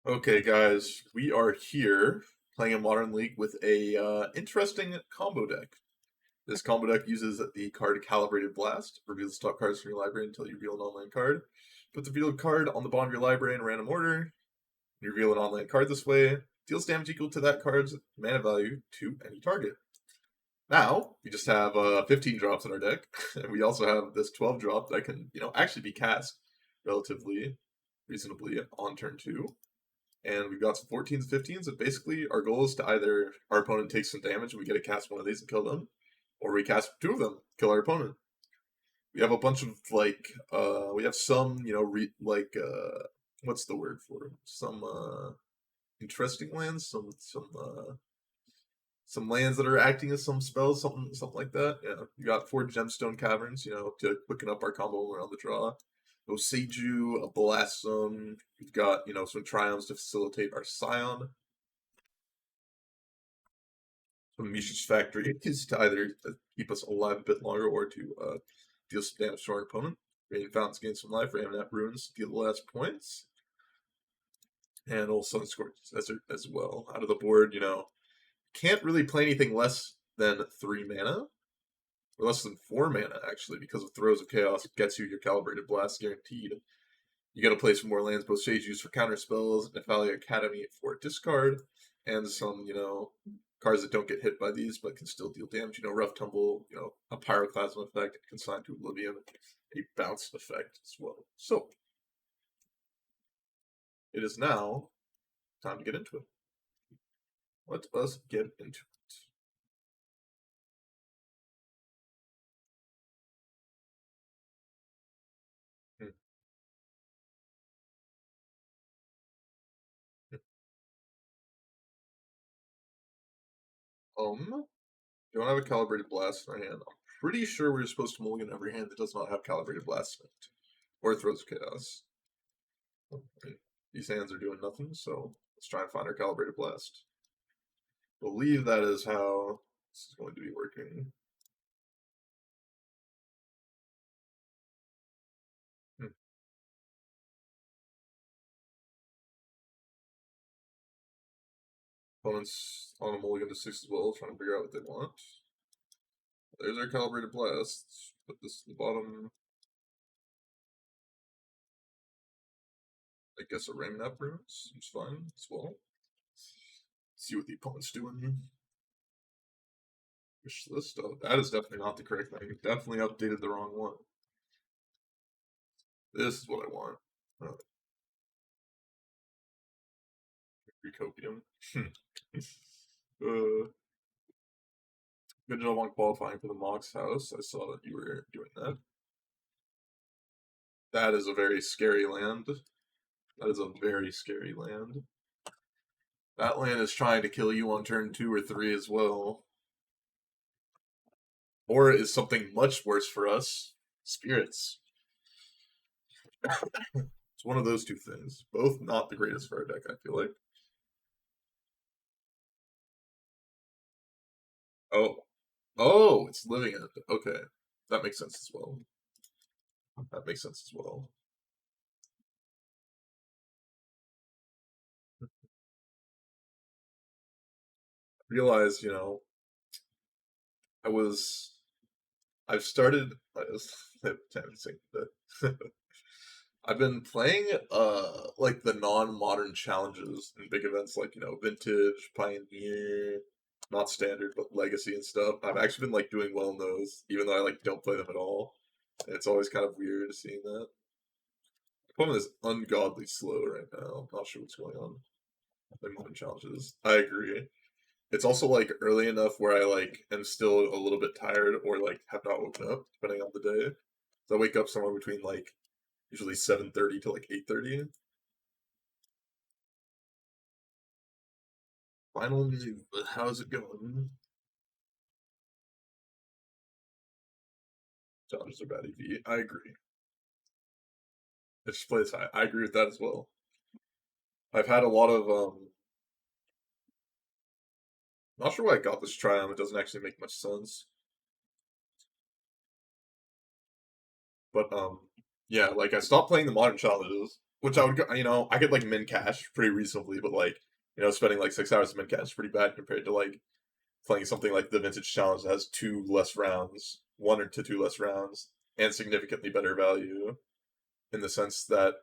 Okay, guys, we are here playing a Modern League with a interesting combo deck. This combo deck uses the card Calibrated Blast, reveals top cards from your library until you reveal an online card. Put the revealed card on the bottom of your library in random order. You reveal an online card this way. Deals damage equal to that card's mana value to any target. Now, we just have 15 drops in our deck, and we also have this 12 drop that can, actually be cast relatively reasonably on turn 2. And we've got some 14s and 15s, and basically our goal is to either our opponent takes some damage and we get to cast one of these and kill them, or we cast two of them, kill our opponent. We have a bunch of we have some, what's the word for it? Some interesting lands, some lands that are acting as some spells, something like that. Yeah, you got 4 gemstone caverns, to quicken up our combo when we're on the draw. Oseiju, a Blossom. We've got, some Triumphs to facilitate our Scion. Some Mishra's Factory is to either keep us alive a bit longer or to deal some damage to our opponent. Raining Fountains gain some life. Ramonat Ruins deal the last points. And Old Sunscorch as well. Out of the board, can't really play anything less than 3 mana. Or less than 4 mana, actually, because of Throes of Chaos gets you your Calibrated Blast guaranteed. You gotta play some more lands, both Sage used for counter spells, Nephalia Academy for discard, and some, cards that don't get hit by these but can still deal damage. Rough Tumble, a Pyroclasm effect, Consigned to Oblivion, a bounce effect as well. So, it is now time to get into it. Let us get into it. Don't have a Calibrated Blast in our hand. I'm pretty sure we're supposed to mulligan every hand that does not have Calibrated Blast in it. Or Throws of Chaos. Okay. These hands are doing nothing, so let's try and find our Calibrated Blast. Believe that is how this is going to be working. Opponents on a mulligan to 6 as well, trying to figure out what they want. There's our Calibrated Blast. Put this in the bottom. I guess a Ramonat Ruins seems fine as well. See what the opponent's doing. Wish list. Oh, that is definitely not the correct thing. Definitely updated the wrong one. This is what I want. Recopium. Good job on qualifying for the Mox house. I saw that you were doing that. That is a very scary land. That is a very scary land. That land is trying to kill you on turn 2 or 3 as well. Or is something much worse for us. Spirits. It's one of those two things. Both not the greatest for our deck, I feel like. Oh. Oh, it's living in it. Okay. That makes sense as well. That makes sense as well. Realize, I've started, I've been playing, like the non-modern challenges and big events like, Vintage, Pioneer, not standard, but Legacy and stuff. I've actually been, like, doing well in those, even though I, like, don't play them at all. And it's always kind of weird seeing that. My opponent is ungodly slow right now. I'm not sure what's going on. Like modern challenges. I agree. It's also like early enough where I like am still a little bit tired or like have not woken up, depending on the day. So I wake up somewhere between like usually 7:30 to like 8:30. Finally, how's it going? Challenges are bad EV. I agree. It's just plays high. I agree with that as well. I've had a lot of not sure why I got this triumph. It doesn't actually make much sense. But yeah, like I stopped playing the modern challenges which I would go, I could like min cash pretty reasonably, but like spending like 6 hours of min cash is pretty bad compared to like playing something like the Vintage Challenge that has two less rounds, one or two less rounds, and significantly better value in the sense that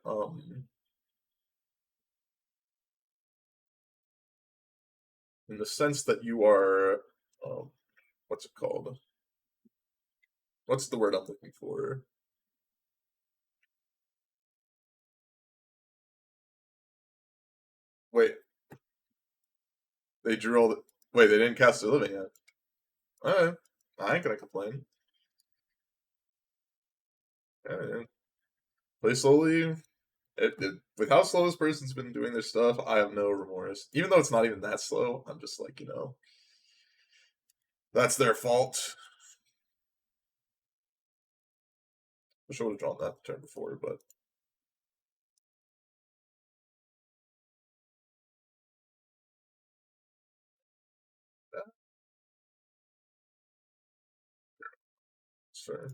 you are um what's it called? What's the word I'm looking for? Wait, they drew all the wait, they didn't cast a living yet. Alright. I ain't gonna complain. Yeah, play slowly. With how slow this person's been doing their stuff, I have no remorse. Even though it's not even that slow, I'm just like, that's their fault. Wish I would have drawn that the turn before, but yeah, sure.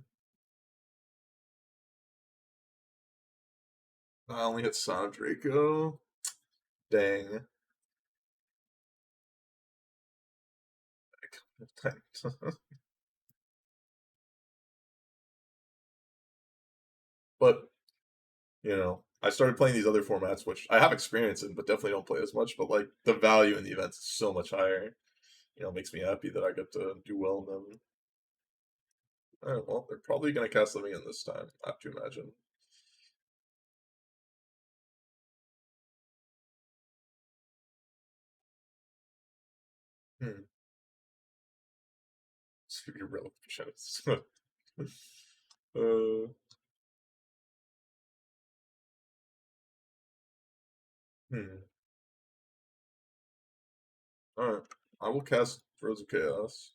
I only hit Sonic Draco. Dang. But, I started playing these other formats, which I have experience in, but definitely don't play as much. But, like, the value in the events is so much higher. Makes me happy that I get to do well in them. Alright, well, they're probably going to cast Living in this time, I have to imagine. Hmm. It's going to be real chance. uh, hmm. Alright. I will cast Throes of Chaos.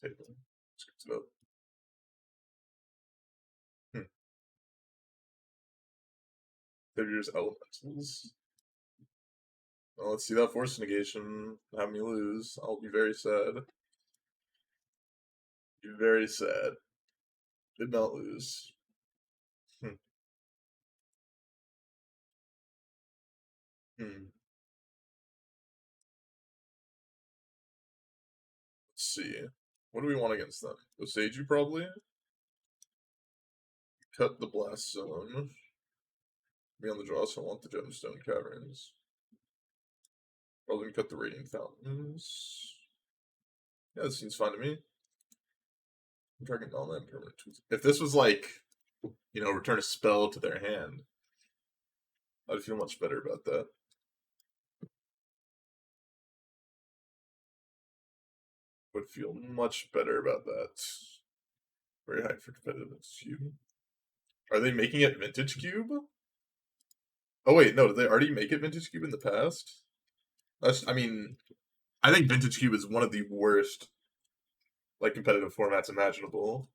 Table. Scoops it up. Hmm. Savior's Elementals. Well, let's see that force negation have me lose. I'll be very sad. Be very sad. Did not lose. Hmm. Hmm. Let's see. What do we want against them? Osage probably? Cut the blast zone. Be on the draw, so I want the gemstone caverns. Probably cut the radiant fountains. Yeah, this seems fine to me. I'm targeting non-land permanent tools. If this was like, return a spell to their hand, I'd feel much better about that. Would feel much better about that. Very high for competitiveness cube. Are they making it vintage cube? Oh wait, no, did they already make it vintage cube in the past? I think vintage cube is one of the worst like competitive formats imaginable.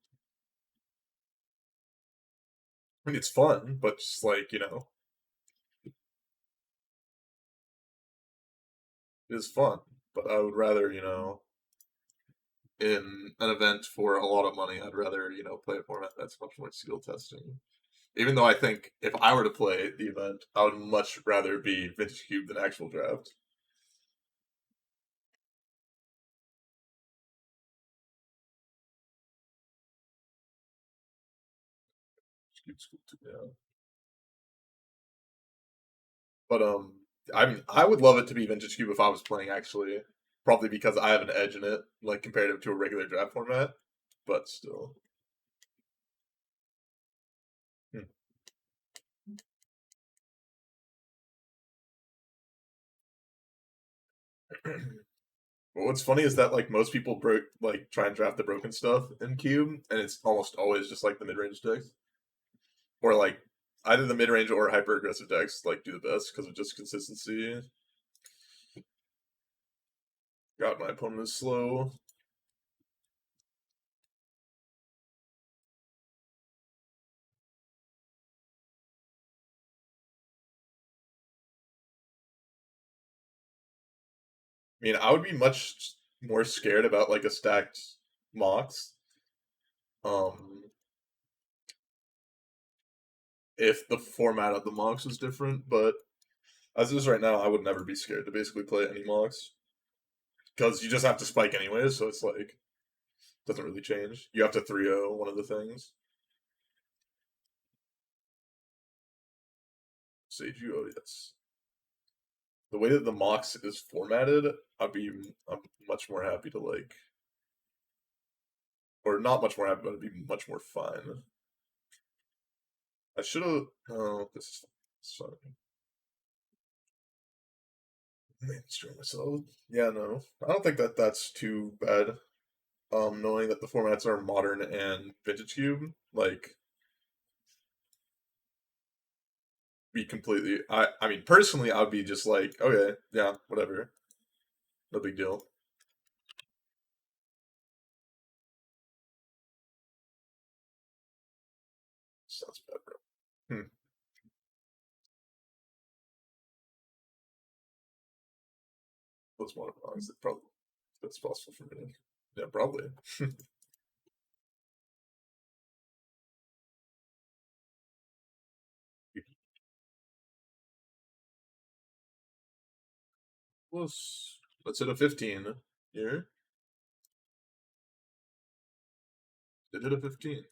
I mean, it's fun, but just like it is fun. But I would rather, in an event for a lot of money, I'd rather play a format that's much more skill testing. Even though I think if I were to play the event, I would much rather be vintage cube than actual draft. Cube's cool too, yeah. But I would love it to be vintage cube if I was playing actually. Probably because I have an edge in it, like comparative to a regular draft format. But still. Hmm. But what's funny is that like most people broke like try and draft the broken stuff in cube, and it's almost always just like the mid range decks, or like either the mid range or hyper aggressive decks like do the best because of just consistency. God, my opponent is slow. I mean, I would be much more scared about like a stacked Mox, um, if the format of the Mox was different. But as it is right now, I would never be scared to basically play any Mox because you just have to spike anyways. So it's like doesn't really change. You have to 3-0 one of the things. Sage you, oh yes. The way that the Mox is formatted, I'm much more happy to like, or not much more happy, but it'd be much more fun. I should have. Oh, this is sorry. Man, screw myself. Yeah, no, I don't think that that's too bad. Knowing that the formats are modern and vintage cube, like, be completely. I mean, personally, I'd be just like, okay, yeah, whatever, no big deal. Sounds bad, bro. Hmm. That's one of the wrongs that probably that's possible for me. Yeah, probably. Let's hit a 15 here. It hit a 15.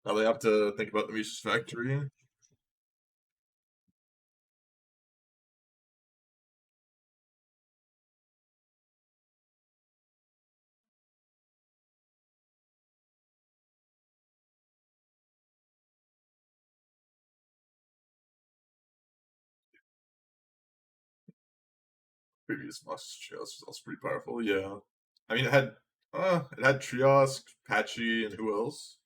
Now they have to think about the Mises factory. Previous Monster Trios was also pretty powerful. Yeah, I mean it had Trios, Patchy, and who else?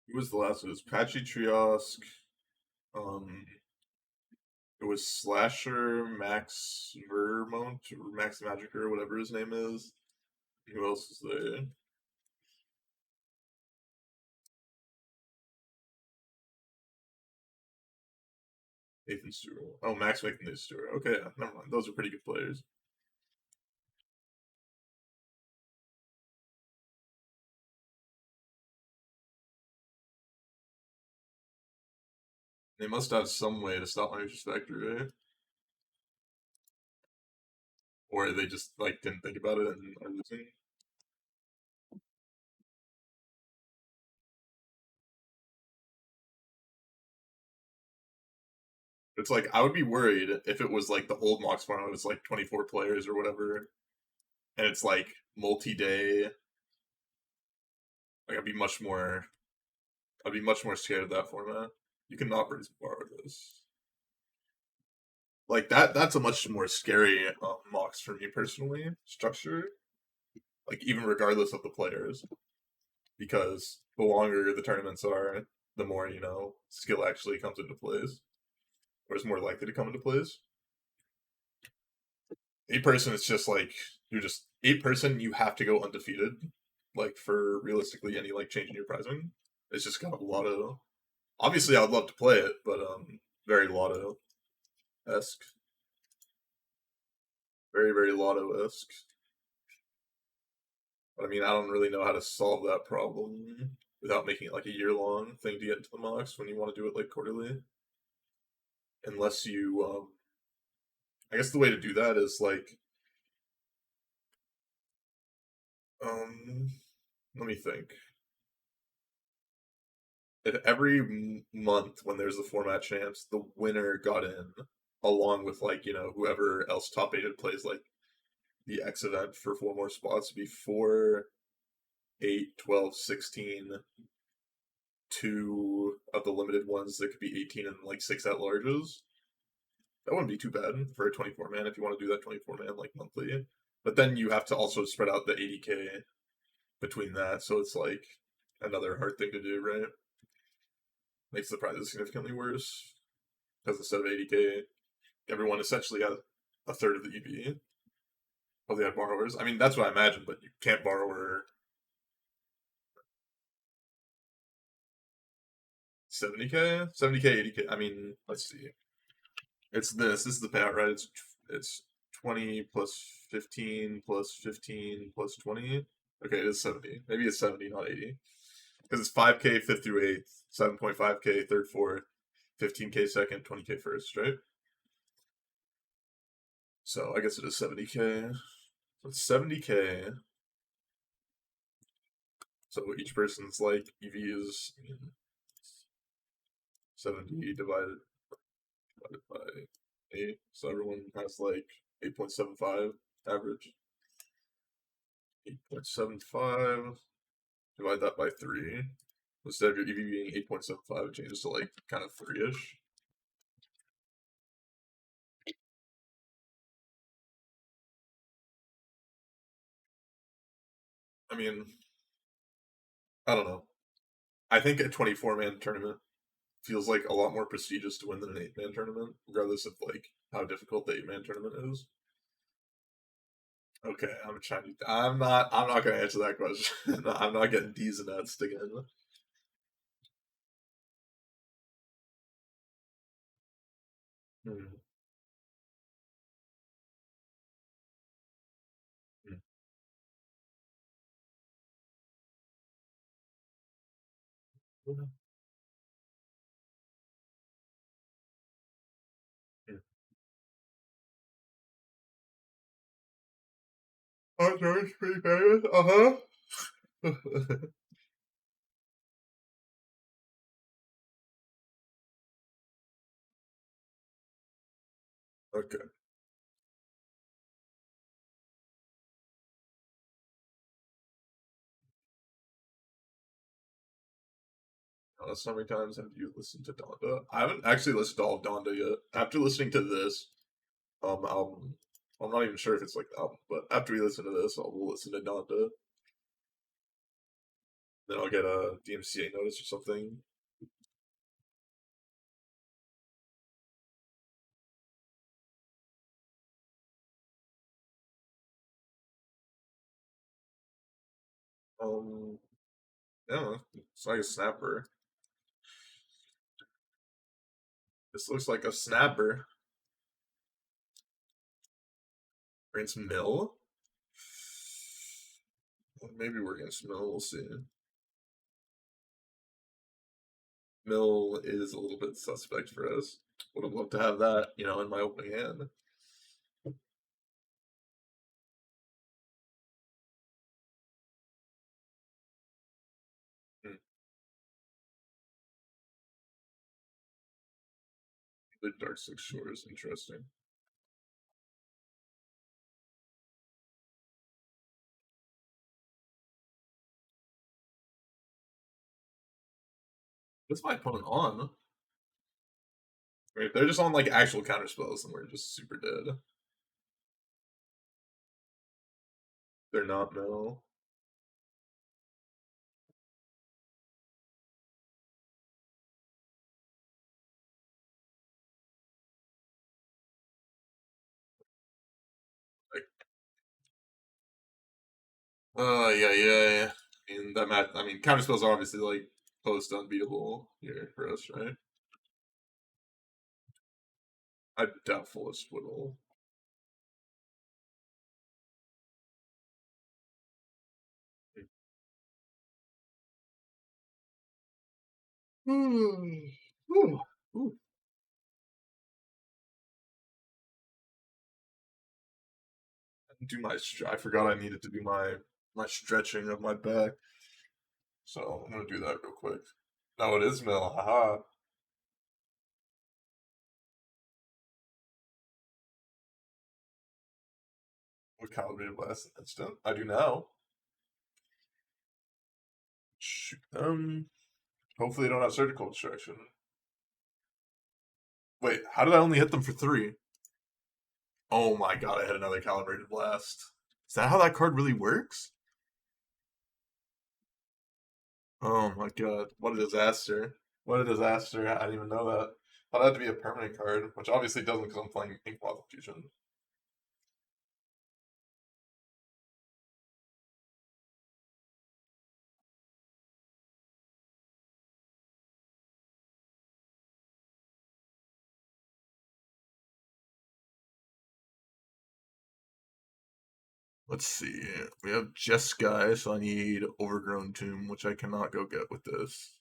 Who was the last? It was Patchy, Trios. Um, it was Slasher, Max Vermont, or Max Magic, or whatever his name is. Who else is there? Nathan Stewart. Oh, Max Nathan Stewart. Okay, yeah, never mind. Those are pretty good players. They must have some way to stop my Factory, right? Or they just like didn't think about it and are losing. It's like I would be worried if it was like the old Mox farm. It was like 24 players or whatever, and it's like multi-day. Like I'd be much more scared of that format. You can not borrow this. Like that's a much more scary Mox for me personally. Structure, like even regardless of the players, because the longer the tournaments are, the more skill actually comes into plays, or is more likely to come into plays. 8 person, it's just like you're just 8 person. You have to go undefeated, like for realistically any like change in your pricing. It's just got a lot of. Obviously, I'd love to play it, but very lotto esque, very lotto esque. But I mean, I don't really know how to solve that problem without making it like a year long thing to get into the Mox when you want to do it like quarterly. Unless you, I guess the way to do that is like, um, let me think. If every month when there's the format champs, the winner got in, along with like whoever else top eighted plays like the X event for 4 more spots, before 8, 12, 16, two of the limited ones that could be 18 and like 6 at larges. That wouldn't be too bad for a 24 man if you want to do that 24 man like monthly. But then you have to also spread out the 80K between that, so it's like another hard thing to do, right? Makes the prizes significantly worse because instead of 80K, everyone essentially has a third of the EV. Well, they have borrowers. I mean, that's what I imagine, but you can't borrower 70k, 70k, 80k. I mean, let's see. It's this. This is the payout, right? It's 20 plus 15 plus 15 plus 20. Okay, it is 70. Maybe it's 70, not 80. Because it's 5k fifth through eighth, 7.5k third, fourth, 15k second, 20k first, right? So I guess it is 70k. So it's 70k. So each person's like EV is 70 divided by 8. So everyone has like 8.75 average. 8.75. Divide that by 3. Instead of your EV being 8.75, it changes to like kind of 3-ish. I mean, I don't know. I think a 24-man tournament feels like a lot more prestigious to win than an 8-man tournament, regardless of like how difficult the 8-man tournament is. Okay, I'm a Chinese. I'm not gonna answer that question. I'm not getting D's and F's again. Hmm. Hmm. Hmm. Oh, George, pretty bad. Uh huh. Okay. How many times have you listened to Donda? I haven't actually listened to all of Donda yet. After listening to this album, I'm not even sure if it's like the album, but after we listen to this, we'll listen to Donda. Then I'll get a DMCA notice or something. Um, yeah, it's like a snapper. This looks like a snapper. Against Mill? Well, maybe we're against Mill, we'll see. Mill is a little bit suspect for us. Would have loved to have that, in my opening hand. Hmm. The Dark Six Shores, interesting. What's my opponent on? Right, they're just on like actual counter spells, and we're just super dead. They're not Mill. Like, yeah, yeah. I mean, counter spells are obviously like post unbeatable here for us, right? I doubtful a Swiddle. Ooh. Ooh. I forgot I needed to do my stretching of my back, so I'm gonna do that real quick. No, it is Mill. Haha. What calibrated blast instant? I do now. Shoot them. Hopefully, they don't have surgical destruction. Wait, how did I only hit them for 3? Oh my god, I had another calibrated blast. Is that how that card really works? Oh my god, what a disaster. What a disaster. I didn't even know that. Thought it had to be a permanent card, which obviously doesn't because I'm playing Inkmoth Fusion. Let's see. We have Jeskai, so I need Overgrown Tomb, which I cannot go get with this.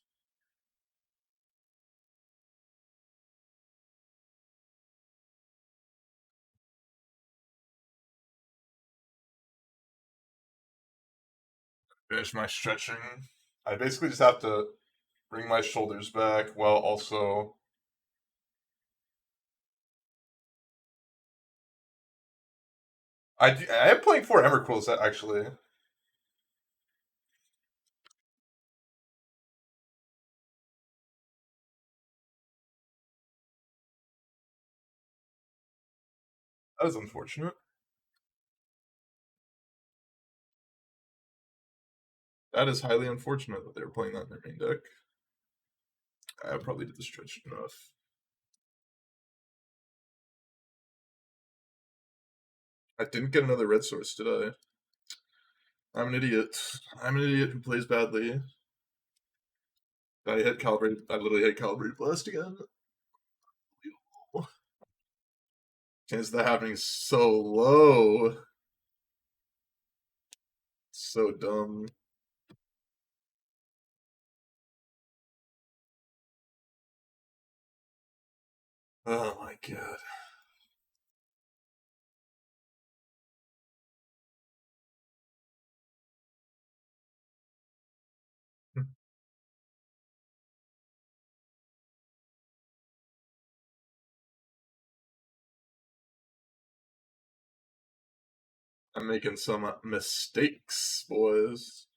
Finish my stretching. I basically just have to bring my shoulders back while also. I am playing 4 Emmerquills actually. That is unfortunate. That is highly unfortunate that they were playing that in their main deck. I probably did the stretch enough. I didn't get another red source, did I? I'm an idiot. I'm an idiot who plays badly. I hit calibrated. I literally hit calibrated blast again. Chance of that happening is so low. So dumb. Oh my god. I'm making some mistakes, boys.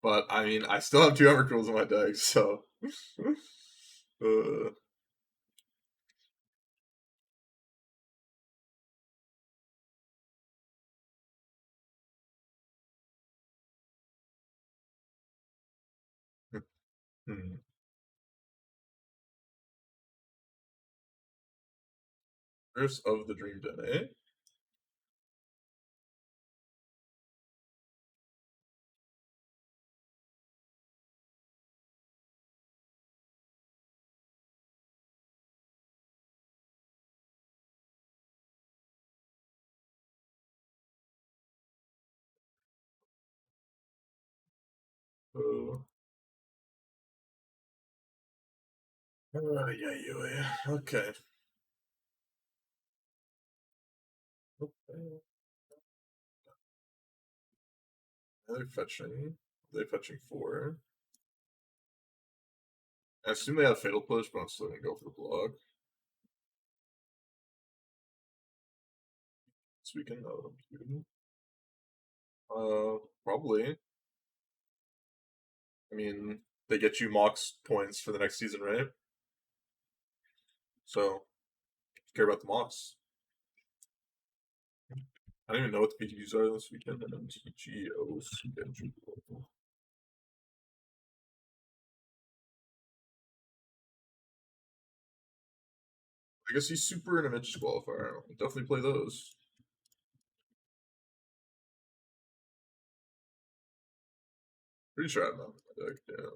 But I mean, I still have 2 Evercools in my deck, so. uh, hmm. Curse of the Dream Den, eh? Uh, yeah, yeah. Okay. Okay. They're fetching. They're fetching 4. I assume they have Fatal Push, but I'm still gonna go for the block. This weekend, no. Probably. I mean, they get you Mox points for the next season, right? So, care about the Mox. I don't even know what the PTQs are this weekend. MTGO schedule. I guess he's super in a mid disqualifier. I'll definitely play those. Pretty sure I have none in my deck, yeah.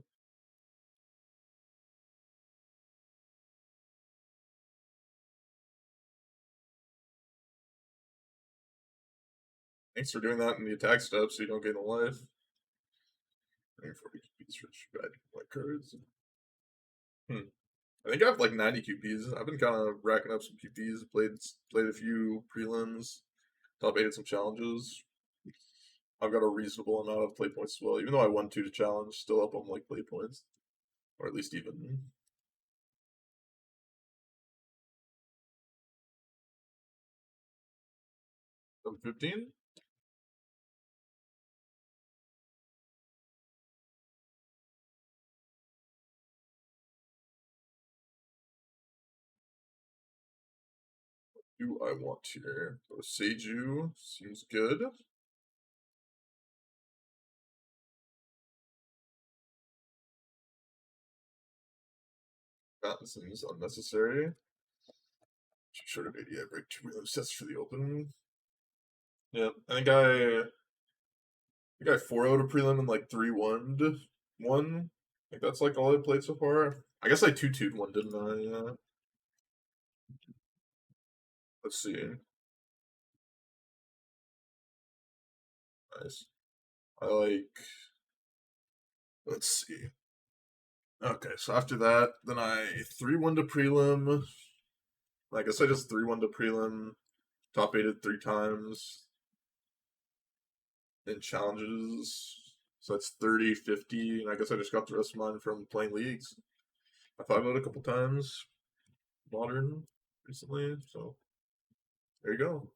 Thanks for doing that in the attack step so you don't gain a life. I think 40 QPs for bad like cards. I think I have like 90 QPs. I've been kind of racking up some QPs. Played a few prelims, top 8 at some challenges. I've got a reasonable amount of play points as well. Even though I won 2 to challenge, still up on like play points. Or at least even. 15? Do I want here? Go Seiju. Seems good. That seems unnecessary. Short of 80, I break 2 random sets for the open. Yeah, I think I 4-0'd a prelim and like 3-1'd one. Like that's like all I played so far. I guess I 2-2'd one, didn't I? Yeah. Let's see. Nice. I like. Let's see. Okay, so after that, then I 3-1 to prelim. I guess I just 3-1 to prelim. Top 8'd 3 times in challenges. So that's 30, 50, and I guess I just got the rest of mine from playing leagues. I 5-0'd a couple times. Modern recently, so there you go.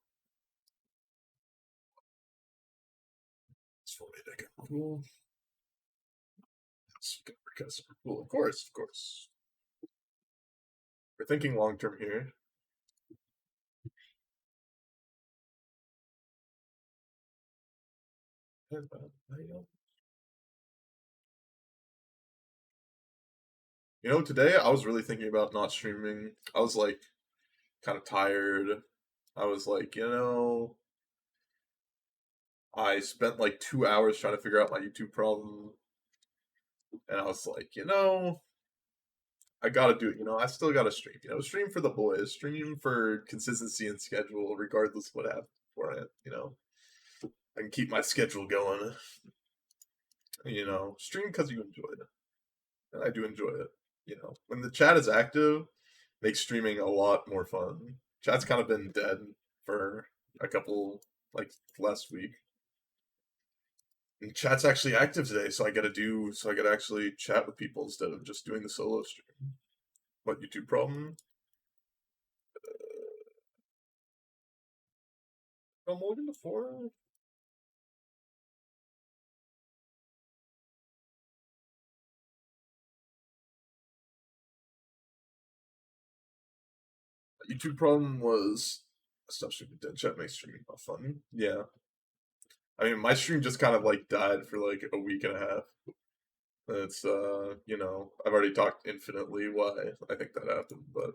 It's for me to get cool. Super cool. Of course, of course. We're thinking long term here. You know, today I was really thinking about not streaming. I was like kind of tired. I was like, I spent like 2 hours trying to figure out my YouTube problem. And I was like, I gotta do it. I still gotta stream. Stream for the boys, stream for consistency and schedule, regardless of what happens beforehand. I can keep my schedule going. Stream because you enjoy it, and I do enjoy it. When the chat is active, makes streaming a lot more fun. Chat's kind of been dead for a couple, like last week. And chat's actually active today, so I gotta actually chat with people instead of just doing the solo stream. What YouTube problem? No mulligan before? YouTube problem was stop streaming dead chat makes streaming not fun. Yeah. I mean my stream just kind of like died for like a week and a half. It's I've already talked infinitely why I think that happened, but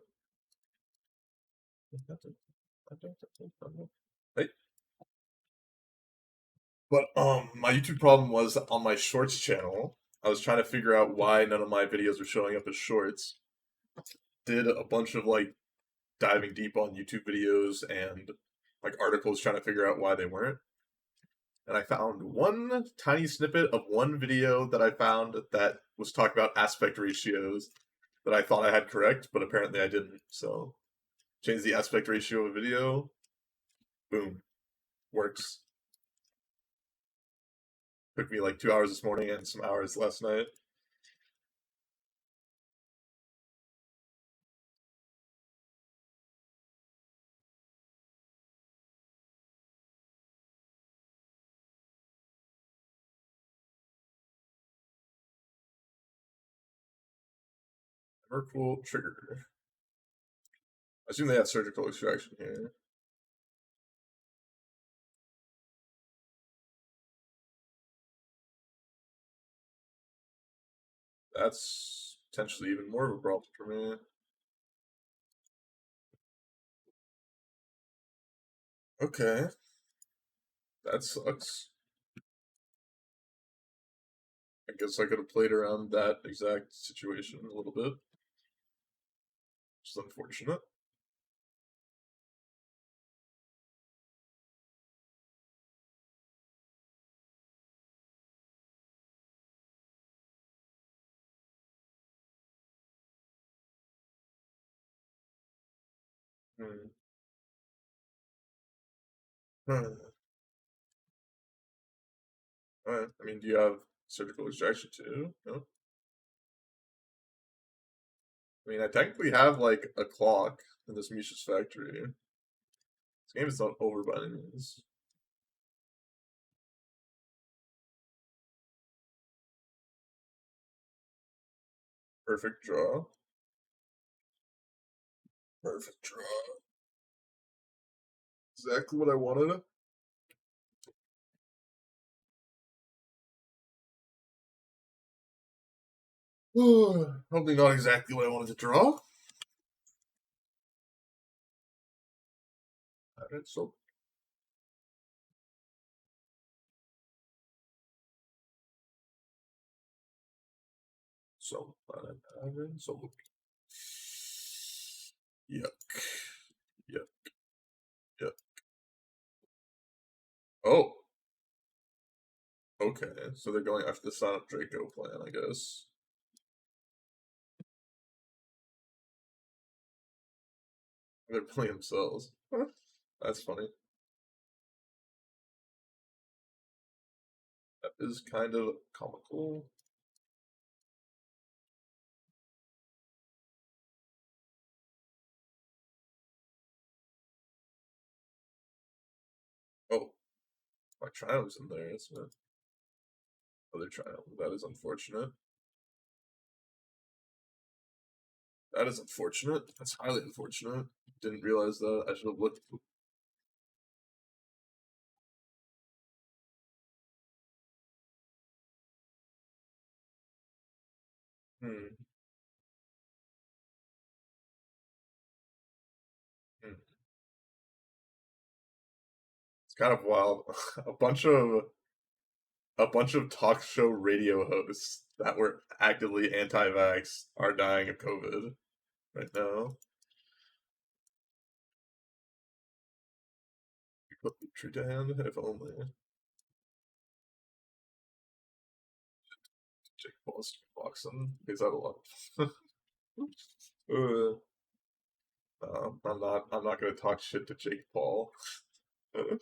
hey. But my YouTube problem was on my shorts channel. I was trying to figure out why none of my videos were showing up as shorts. Did a bunch of like diving deep on YouTube videos and like articles trying to figure out why they weren't. And I found one tiny snippet of one video that I found that was talking about aspect ratios that I thought I had correct, but apparently I didn't. So change the aspect ratio of a video. Boom. Works. Took me like 2 hours this morning and some hours last night. Mercurial trigger. I assume they have surgical extraction here. That's potentially even more of a problem for me. Okay. That sucks. I guess I could have played around that exact situation a little bit. Which is unfortunate. Hmm. Hmm. Alright. I mean, do you have surgical extraction too? No? I mean, I technically have like a clock in this Misha's factory. This game is not over by any means. Perfect draw. Perfect draw. Exactly what I wanted. Probably not exactly what I wanted to draw. Alright, so so yuck. Yuck. Yuck. Oh. Okay, so they're going after the Sonic Draco plan, I guess. They're playing themselves. That's funny. That is kind of comical. Oh, my triumph's in there. It's my other triumph. That is unfortunate. That is unfortunate. That's highly unfortunate. Didn't realize that. I should have looked. Hmm. Hmm. It's kind of wild. a bunch of a bunch of talk show radio hosts that were actively anti-vax are dying of COVID right now. We put the tree to hand, if only. Jake Paul's boxing. He's had a lot. uh, I'm not. I'm not gonna talk shit to Jake Paul. uh,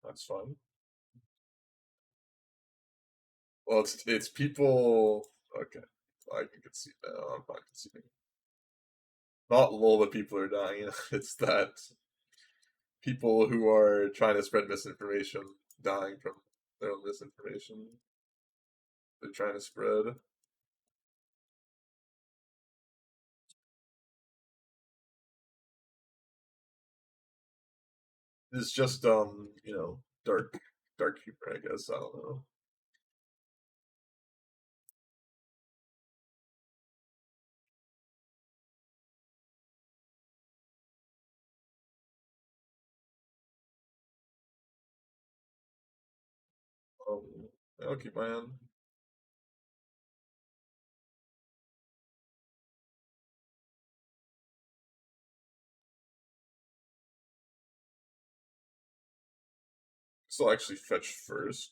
that's fun. Well, it's people. Okay, I can see now. I'm not conceding. Not lol that people are dying. It's that people who are trying to spread misinformation dying from their own misinformation they're trying to spread. It's just dark humor, I guess. I don't know. Um, I'll keep my hand. So I'll actually fetch first.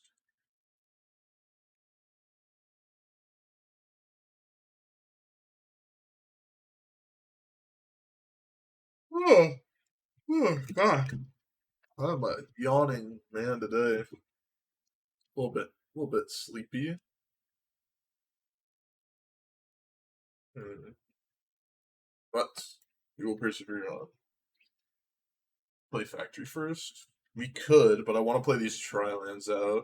Oh, oh God. I'm a yawning man today. A little bit sleepy. Hmm. But we will persevere on. Play factory first. We could, but I want to play these trial lands out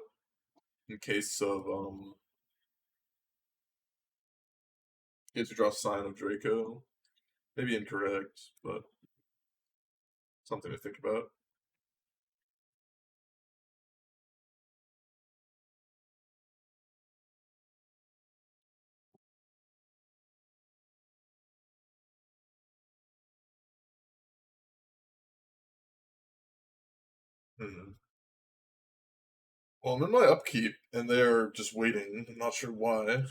in case of get to draw sign of Draco. Maybe incorrect, but something to think about. Hmm. Well, I'm in my upkeep, and they're just waiting. I'm not sure why.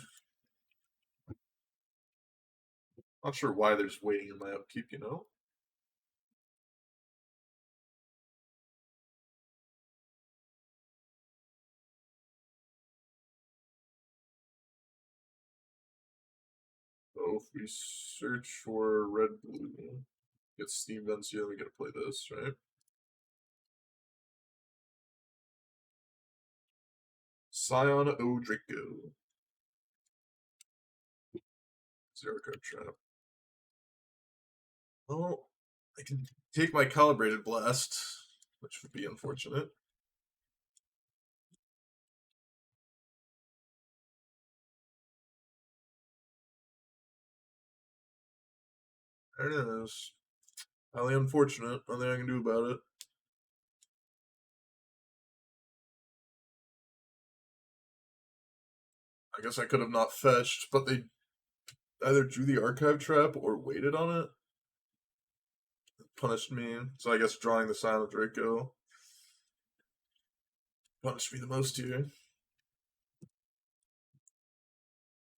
Not sure why they're just waiting in my upkeep. So if we search for red blue, get Steam Vencia, we gotta play this, right? Scion O Draco. Zero card trap. Well, I can take my calibrated blast, which would be unfortunate. There it is. Highly unfortunate. Nothing I can do about it. I guess I could have not fetched, but they either drew the archive trap or waited on it. Punished me. So I guess drawing the Silent Draco punish me the most here.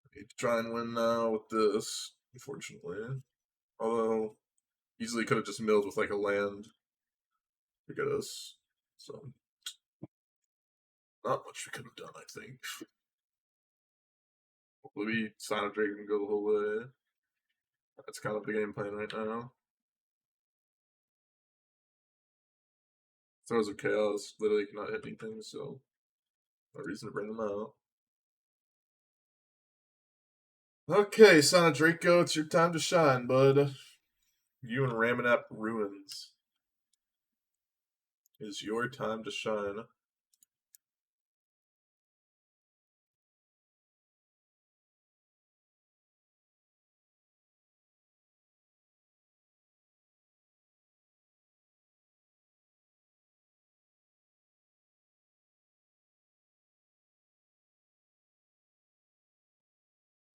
I need to try and win now with this, unfortunately. Although, easily could have just milled with like a land to get us. So, not much we could have done, I think. Maybe Sonic Drake can go the whole way. That's kind of the game plan right now. Throws of Chaos literally cannot hit anything, so no reason to bring them out. Okay, Sonic Draco, it's your time to shine, bud. You and Ramanap Ruins. Is your time to shine.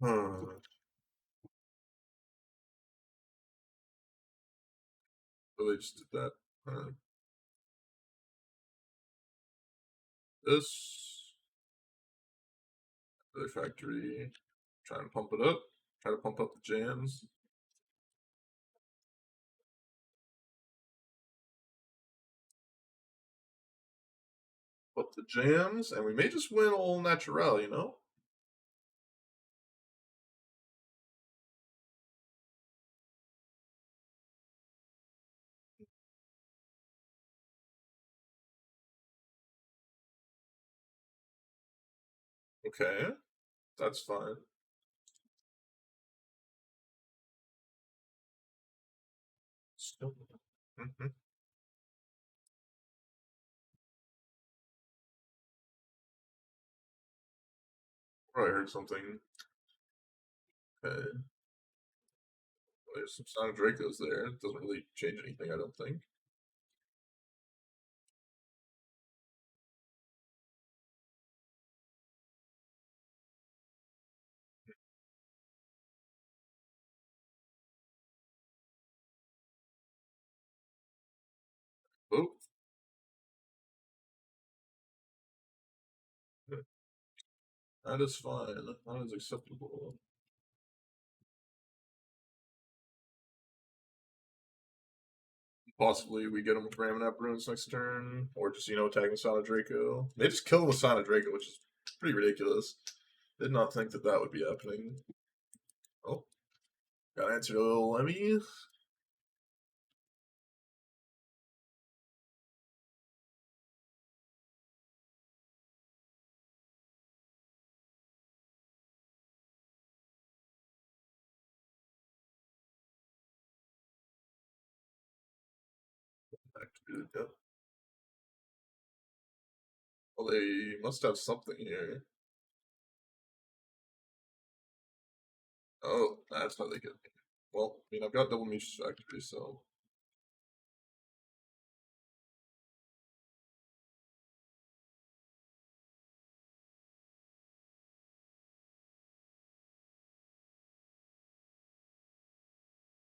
Hmm. So they just did that. This. The factory. Trying to pump it up. Try to pump up the jams. Up the jams, and we may just win all natural, you know? Okay, that's fine. Still. Mm-hmm. I heard something. Okay. There's some Sonic Dracos there. It doesn't really change anything, I don't think. Oh, that is fine. That is acceptable. Possibly we get him with ramming up runes next turn, or just, attacking Sonic Draco. They just kill him with Sonic Draco, which is pretty ridiculous. Did not think that that would be happening. Oh, got answered a little Lemmy. Activated, yep. Well, they must have something here. Oh, that's how they get me. Well, I've got double Mish Factory, so.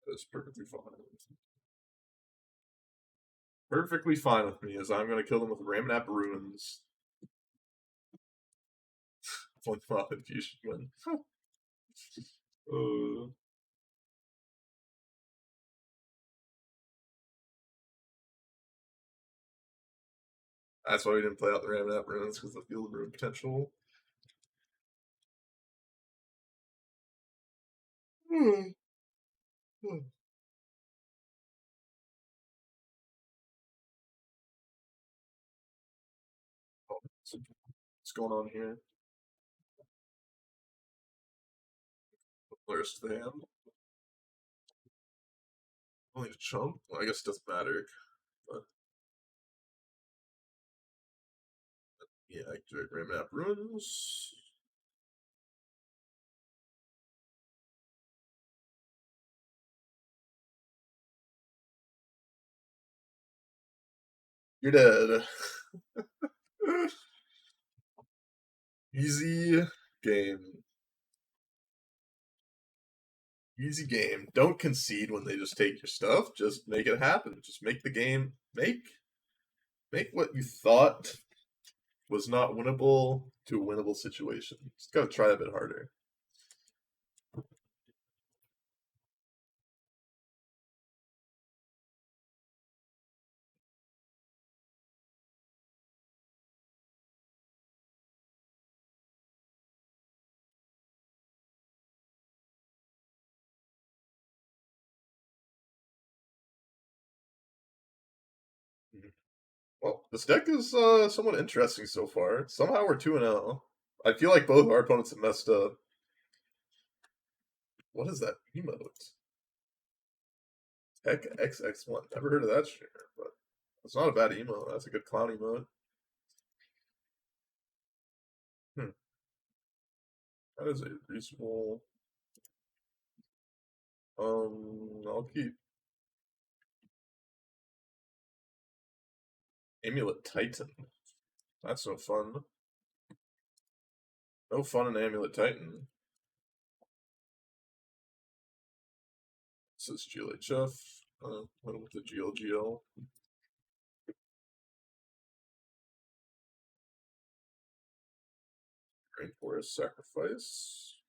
That's perfectly fine. Perfectly fine with me, as I'm going to kill them with Ramanap Ruins. 1-5, you should win. uh, that's why we didn't play out the Ramanap Ruins, because of the field of ruin potential. Hmm. What's going on here? Players to the hand. Only a chump? Well, I guess it doesn't matter. But yeah, activate Ramanap Ruins. You're dead. Easy game. Easy game. Don't concede when they just take your stuff. Just make it happen. Just make the game. Make what you thought Was not winnable to a winnable situation. Just gotta try a bit harder. Well, this deck is somewhat interesting so far. Somehow we're 2-0. I feel like both our opponents have messed up. What is that emote? Heck XX1. Never heard of that streamer, but it's not a bad emote. That's a good clown emote. Hmm. That is a reasonable. I'll keep Amulet Titan. That's no fun. No fun in Amulet Titan. This is GLHF. Went with the GLGL. Rainforest Sacrifice.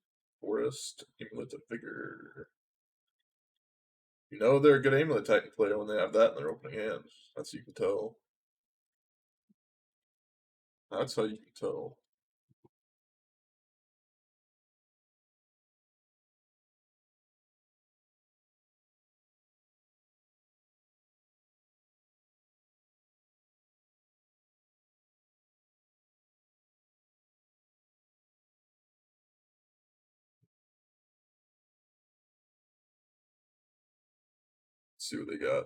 Forest Amulet of Vigor. You know they're a good Amulet Titan player when they have that in their opening hand. That's how you can tell. That's how you can tell. Let's see what they got.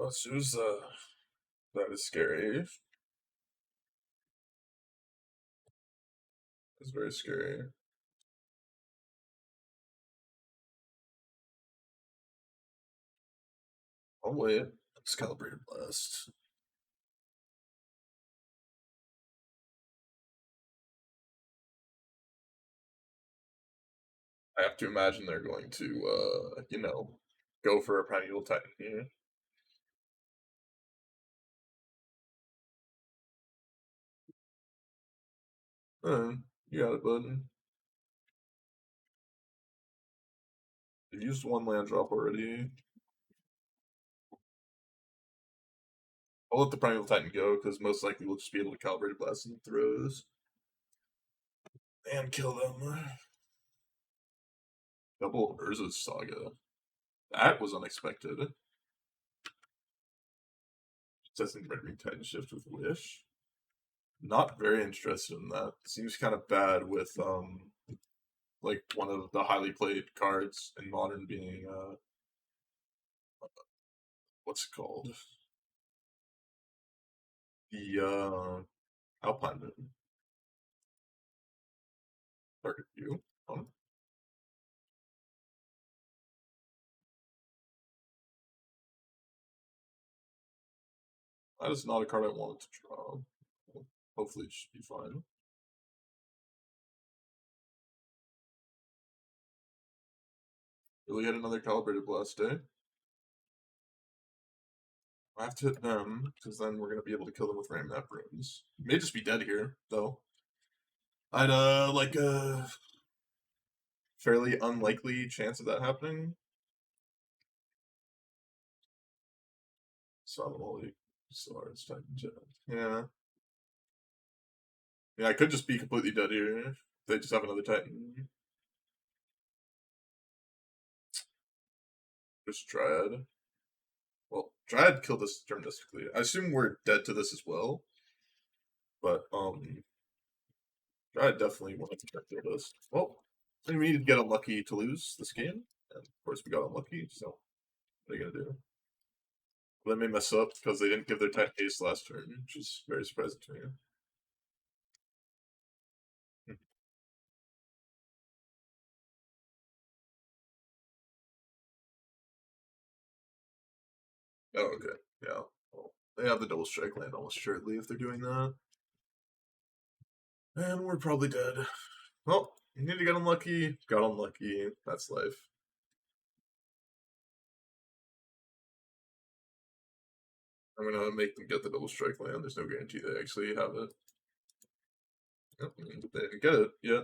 Suza. That is scary. It's very scary. I'll wait. It's Calibrated Blast. I have to imagine they're going to, go for a Primeval Titan here. You got it, bud. You've used one land drop already. I'll let the Primeval Titan go, because most likely we'll just be able to Calibrate Blast and throws. And kill them. Double Urza's Saga. That was unexpected. Testing Red Ring Titan Shift with Wish. Not very interested in that. Seems kind of bad with like one of the highly played cards in Modern being what's it called? The Alpine Moon. Target view. That is not a card I wanted to draw. Hopefully it should be fine. Really had another Calibrated Blast day. I have to hit them, because then we're going to be able to kill them with Ramnap Runes. May just be dead here, though. I'd, like a fairly unlikely chance of that happening. So I'm only Solaris Titan Jet. Yeah. Yeah, I could just be completely dead here. They just have another Titan. There's Dryad. Well, Dryad killed us deterministically. I assume we're dead to this as well. But, Dryad definitely wanted to kill us. Well, we needed to get unlucky to lose this game. And of course we got unlucky, so what are you gonna do? Well, they may mess up because they didn't give their Titan haste last turn, which is very surprising to me. Oh, okay. Yeah. Well, they have the double strike land almost surely if they're doing that. And we're probably dead. Well, you need to get unlucky. Got unlucky. That's life. I'm gonna make them get the double strike land. There's no guarantee they actually have it. Yep, they didn't get it yet.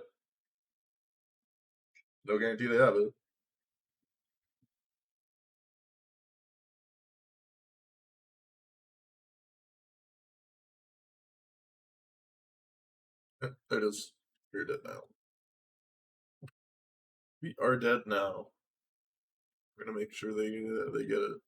No guarantee they have it. There it is. You're dead now. We are dead now. We're gonna make sure they get it.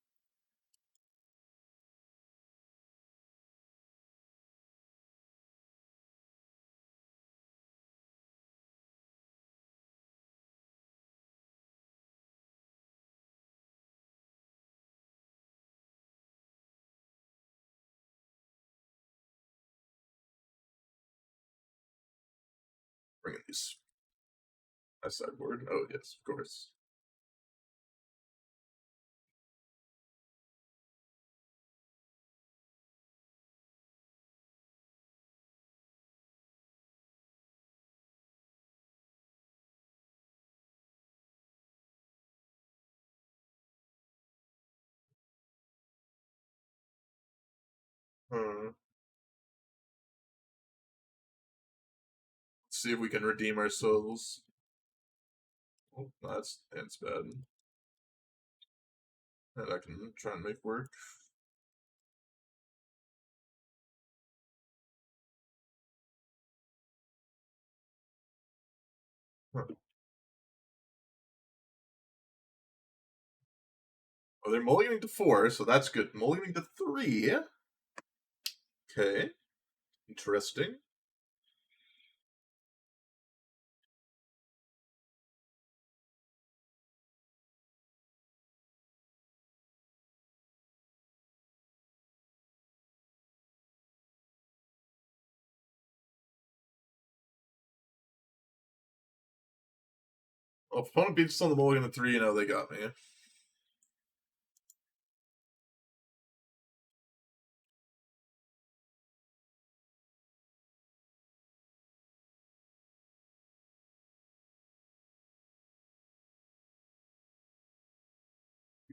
Bring in these. My sideboard. Oh yes, of course. Hmm. Let's see if we can redeem ourselves. Oh, that's bad. And I can try and make work. Huh. Oh, they're mulliganing to 4, so that's good. Mulliganing to 3. Okay. Interesting. Well, if opponent beats us on the mulligan to 3, they got me.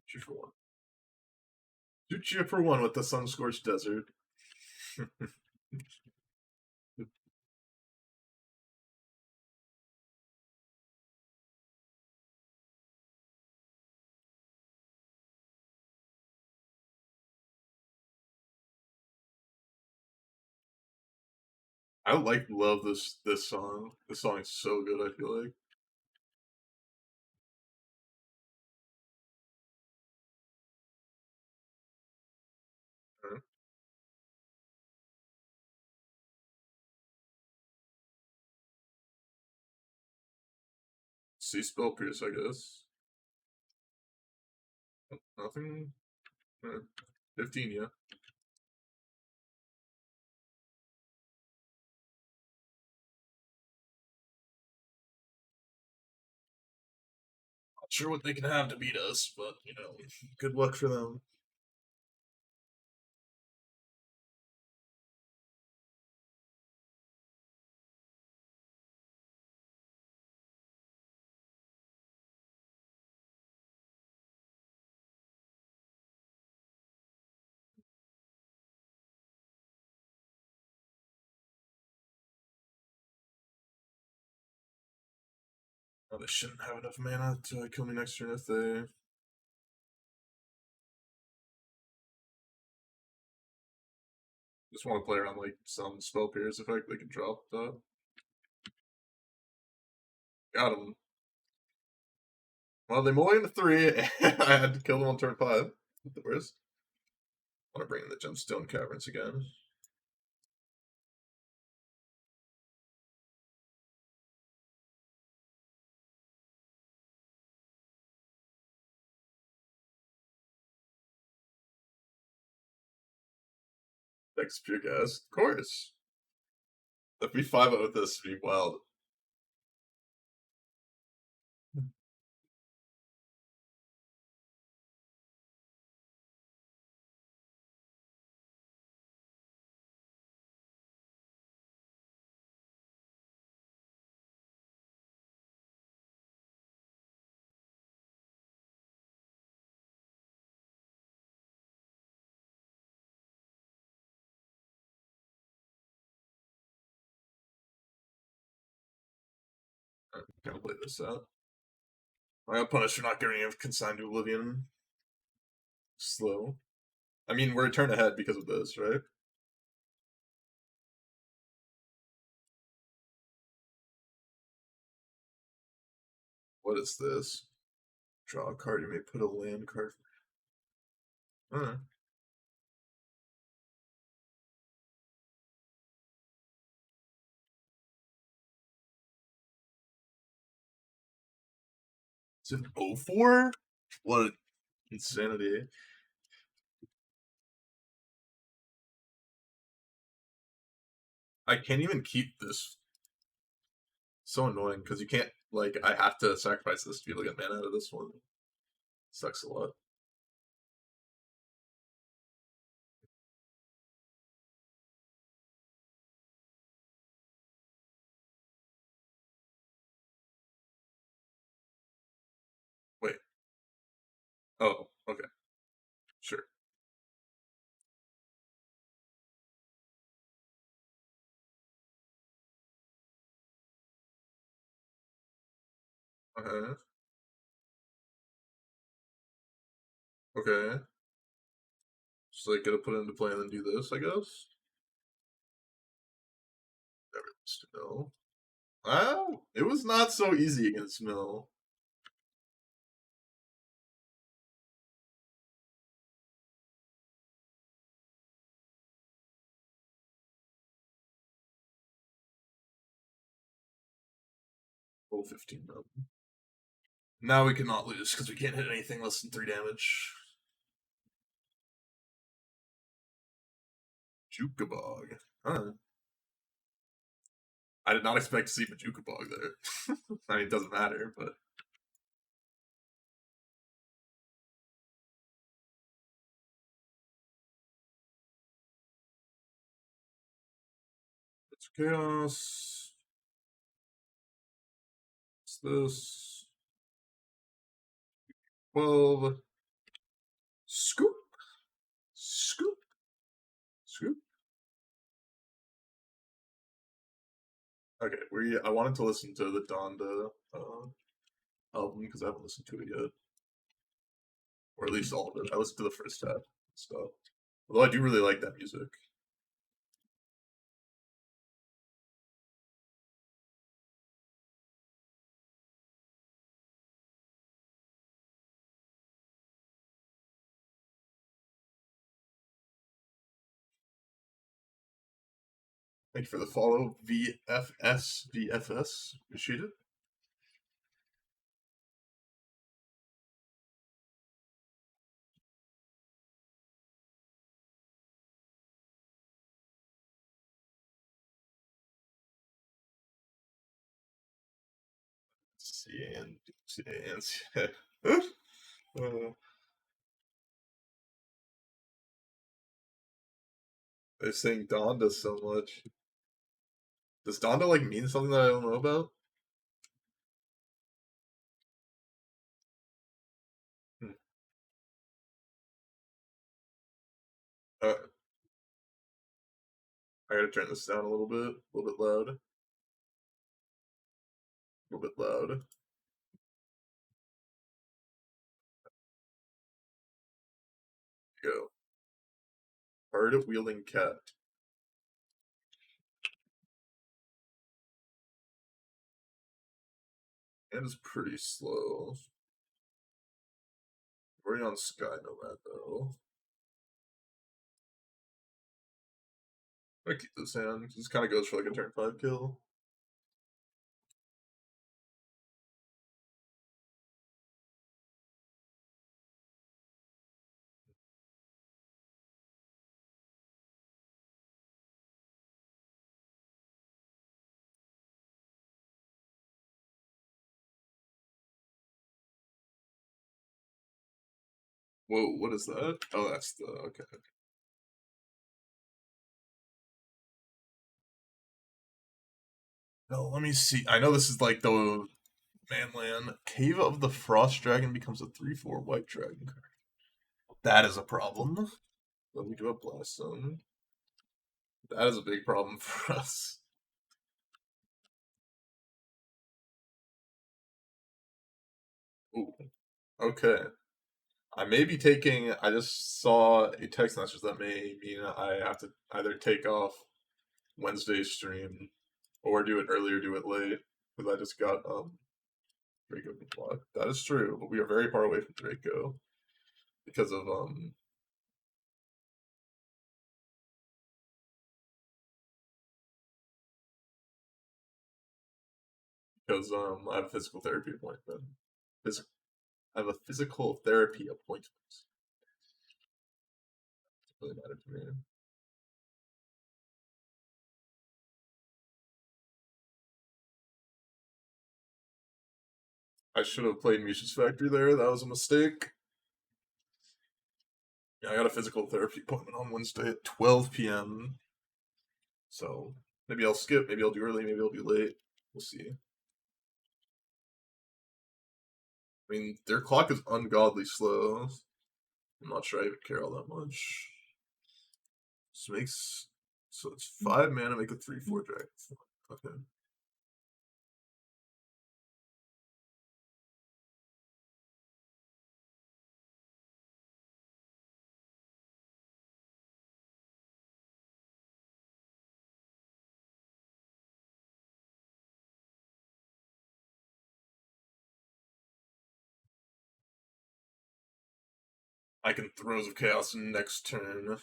Shoot you for 1. Shoot you for 1 with the Sun-Scorched Desert. I love this song. This song is so good, I feel like. See spell pierce, I guess. Nothing. 15, yeah. Not sure what they can have to beat us, but good luck for them. Oh, they shouldn't have enough mana to kill me next turn if they. Just want to play around like some spell pierce effect they can drop that. Got him. Well, they mulligan to 3, and I had to kill them on turn 5. The worst. I want to bring in the Gemstone Caverns again. Next pure gas. Of course. If we 5-0 with this, would be wild. Gotta play this out. I got punished for not getting a consigned to Oblivion. Slow. I mean, we're a turn ahead because of this, right? What is this? Draw a card. You may put a land card. Huh. It's an 0-4? What insanity. I can't even keep this. So annoying because you can't, like, I have to sacrifice this to be able to get mana out of this one. Sucks a lot. Wait. Oh, okay. Sure. Uh-huh. Okay. Just like gotta put it into play and then do this, I guess. Never used to know. Wow, it was not so easy against Mill. Roll 15 up. Now we cannot lose because we can't hit anything less than 3 damage. Jukabog. Huh. I did not expect to see Majukabog there. I mean, it doesn't matter, but it's chaos. It's this. 12. Scoop. Scoop. Scoop. Okay, I wanted to listen to the Donda album because I haven't listened to it yet, or at least all of it. I listened to the first half and stuff. Although I do really like that music. Thank you for the follow, VFS. Appreciate it. And they're saying Donda so much. Does Donda like mean something that I don't know about? Hmm. Uh, I gotta turn this down a little bit loud, a little bit loud. Go. Hard wielding cat. And is pretty slow. Already on Sky Nomad though. I keep this hand. This kind of goes for like a turn 5 kill. Whoa, what is that? Oh, that's the okay. No, let me see. I know this is like the Manland. Cave of the Frost Dragon becomes a 3/4 white dragon card. That is a problem. But we do have Blast Zone. That is a big problem for us. Ooh. Okay. I may be taking. I just saw a text message that may mean I have to either take off Wednesday's stream or do it early or do it late because I just got Draco blocked. That is true, but we are very far away from Draco because of I have a physical therapy appointment. I have a physical therapy appointment. It really matter to me. I should have played Misha's Factory there. That was a mistake. Yeah, I got a physical therapy appointment on Wednesday at 12 p.m. So maybe I'll skip. Maybe I'll do early. Maybe I'll do late. We'll see. I mean, their clock is ungodly slow. I'm not sure I even care all that much. This makes so it's 5 mana. Make a 3/4 dragon. Okay. I can Throes of Chaos next turn.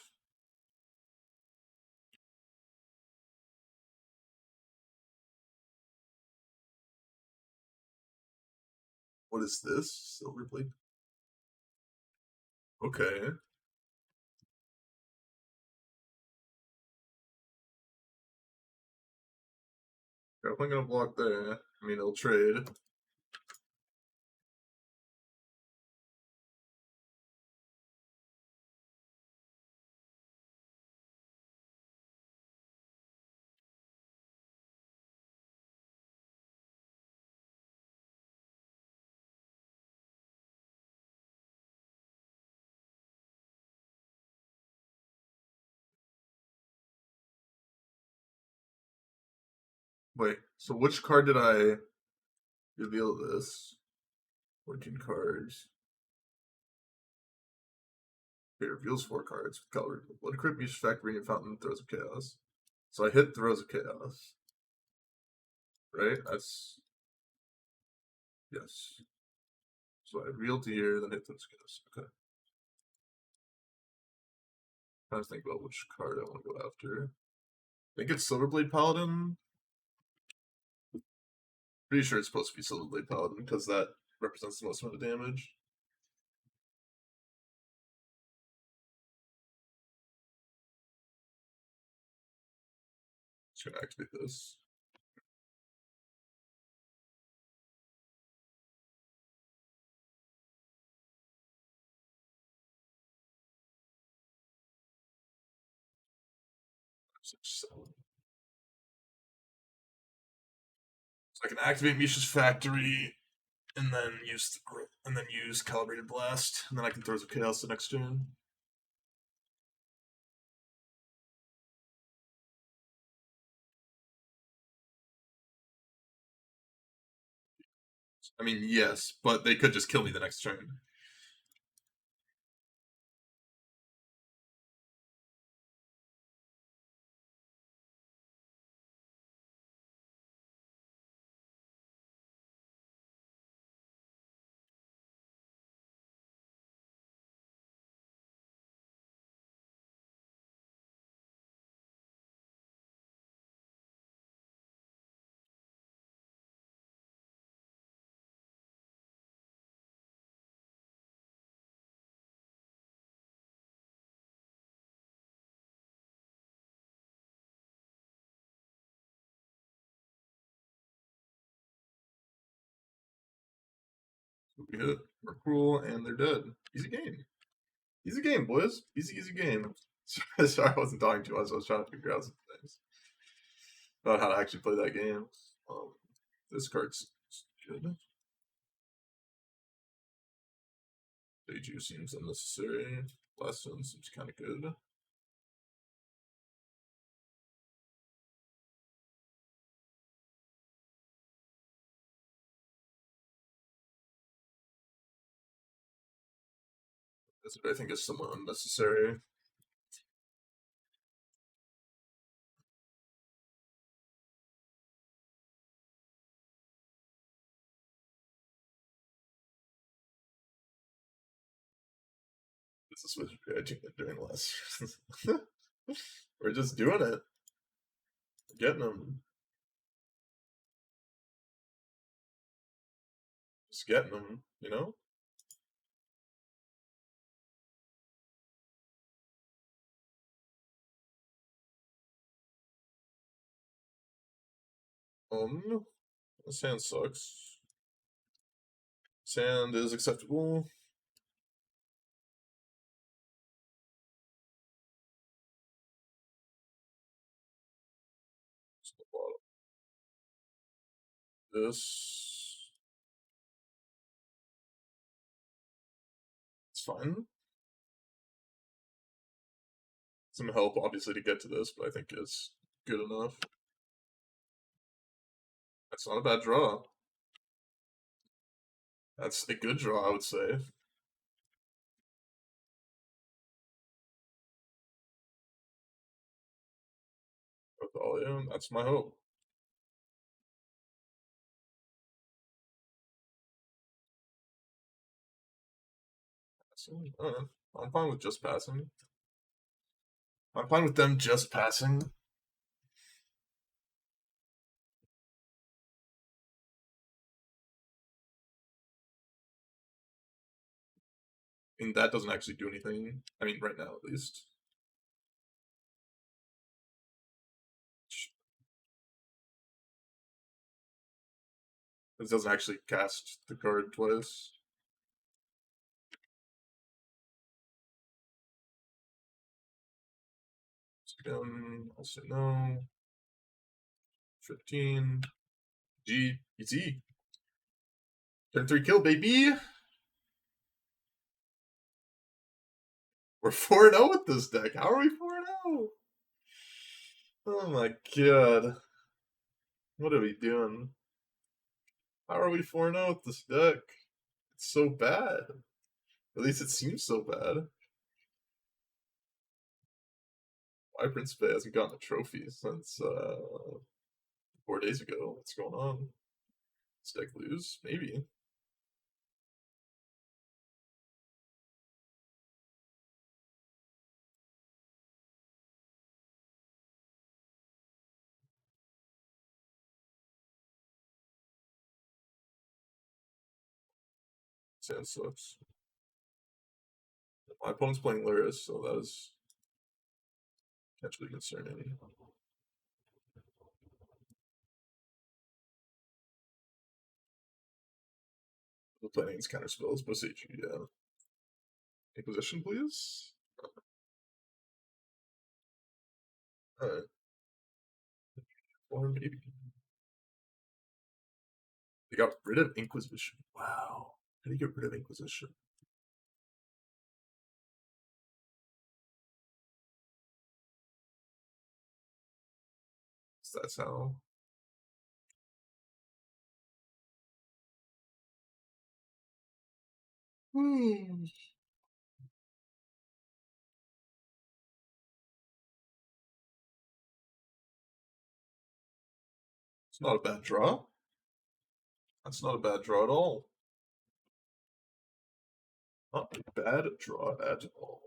What is this? Silverblade? Okay. Definitely gonna block there. I mean, it'll trade. Wait, so which card did I reveal this? 14 cards. It reveals 4 cards. Color. Blood Crypt, Misha Factory, and Fountain, Throes of Chaos. So I hit Throes of Chaos. Right? That's. Yes. So I reveal to here, then hit Throes of Chaos. Okay. Trying to think about which card I want to go after. I think it's Silverblade Paladin. Pretty sure it's supposed to be Silverblade Paladin because that represents the most amount of damage. Just gonna activate this. Six, 7. So I can activate Misha's Factory and then use Calibrated Blast, and then I can Throws of Chaos the next turn. I mean, yes, but they could just kill me the next turn. We hit. We're cruel, and they're dead. Easy game. Easy game, boys. Easy game. Sorry, I wasn't talking too much. I was trying to figure out some things about how to actually play that game. This card's good. Deju seems unnecessary. Last one seems kind of good. I think is somewhat unnecessary. This is what we're doing less. We're just doing it. Getting them. Just getting them, you know? This hand sucks. Sand is acceptable. This. It's fine. Some help, obviously, to get to this, but I think it's good enough. That's not a bad draw. That's a good draw, I would say. With Volume, that's my hope. I'm fine with just passing. I'm fine with them just passing. And that doesn't actually do anything. I mean, right now at least. This doesn't actually cast the card twice. Again, I'll say no. 15. G. Easy. Turn 3 kill, baby! We're 4-0 with this deck. How are we 4-0? Oh my god. What are we doing? How are we 4-0 with this deck? It's so bad. At least it seems so bad. Why Principe hasn't gotten a trophy since 4 days ago? What's going on? Does deck lose? Maybe. Sand sucks. My opponent's playing Lyris, so that is potentially concerning. We're playing against counter spells, but Sage, yeah. Inquisition, please. Alright. Or maybe. They got rid of Inquisition. Wow. How do you get rid of Inquisition? That's how. It's not a bad draw. That's not a bad draw at all. Not a bad draw at all.